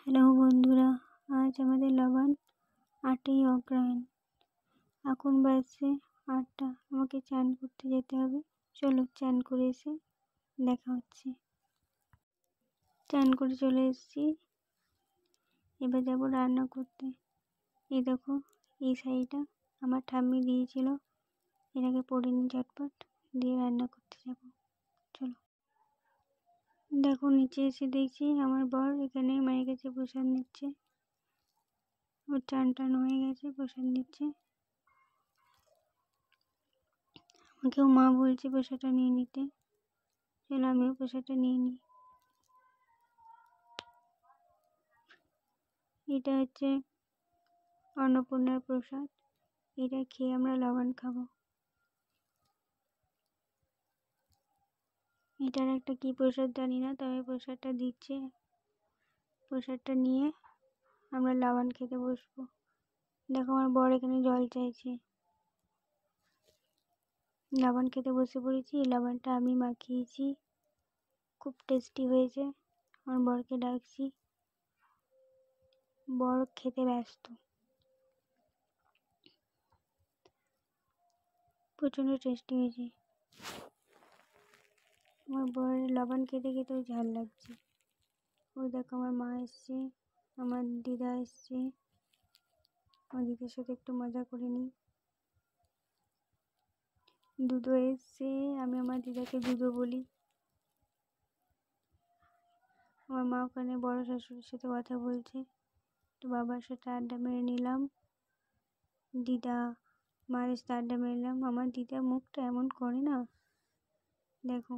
Hello বন্ধুরা, আজ আমাদের লবণ 8ই অগ্রহায়ণ। এখন বাজছে 8টা। আমাকে চান করতে যেতে হবে। চলো চান করে এসে দেখা হচ্ছে। চান করে চলে এসেছি, এবার যাবো রান্না করতে। এই দেখো, এই শাড়িটা আমার ঠাম্মি দিয়েছিল, এটাকে পরে নিই ঝটপট, দিয়ে রান্না করতে যাব। চলো। দেখো, নিচে এসে দেখছি আমার বর এখানে মায়ের কাছে প্রসাদ নিচ্ছে। ওর চান টান হয়ে গেছে, প্রসাদ নিচ্ছে। আমাকেও মা বলছে প্রসাদটা নিয়ে নিতে। চলো আমিও প্রসাদটা নিয়ে নিই। এটা হচ্ছে অন্নপূর্ণার প্রসাদ। এটা খেয়ে আমরা লবণ খাবো। এটার একটা কি প্রসাদ জানি না, তবে প্রসাদটা দিচ্ছে। প্রসাদটা নিয়ে আমরা লবণ খেতে বসবো। দেখো, আমার বর এখানে জল চাইছে। লবণ খেতে বসে পড়েছি। লবণটা আমি মাখিয়েছি, খুব টেস্টি হয়েছে। আমার বরকে ডাকছি, বর খেতে ব্যস্ত। প্রচণ্ড টেস্টি হয়েছে। আমার বরের লবণ খেতে খেতেও ঝাল লাগছে। ওই দেখো, আমার মা এসছে, আমার দিদা এসছে। আমার দিদার সাথে একটু মজা করে নিই। দুধো এসছে, আমি আমার দিদাকে দুধো বলি। আমার মা ওখানে বড় শাশুড়ির সাথে কথা বলছে, তো বাবার সাথে আড্ডা মেরে নিলাম। দিদা মায়ের সাথে আড্ডা মেরে নিলাম। আমার দিদা মুখটা এমন করে না, দেখো।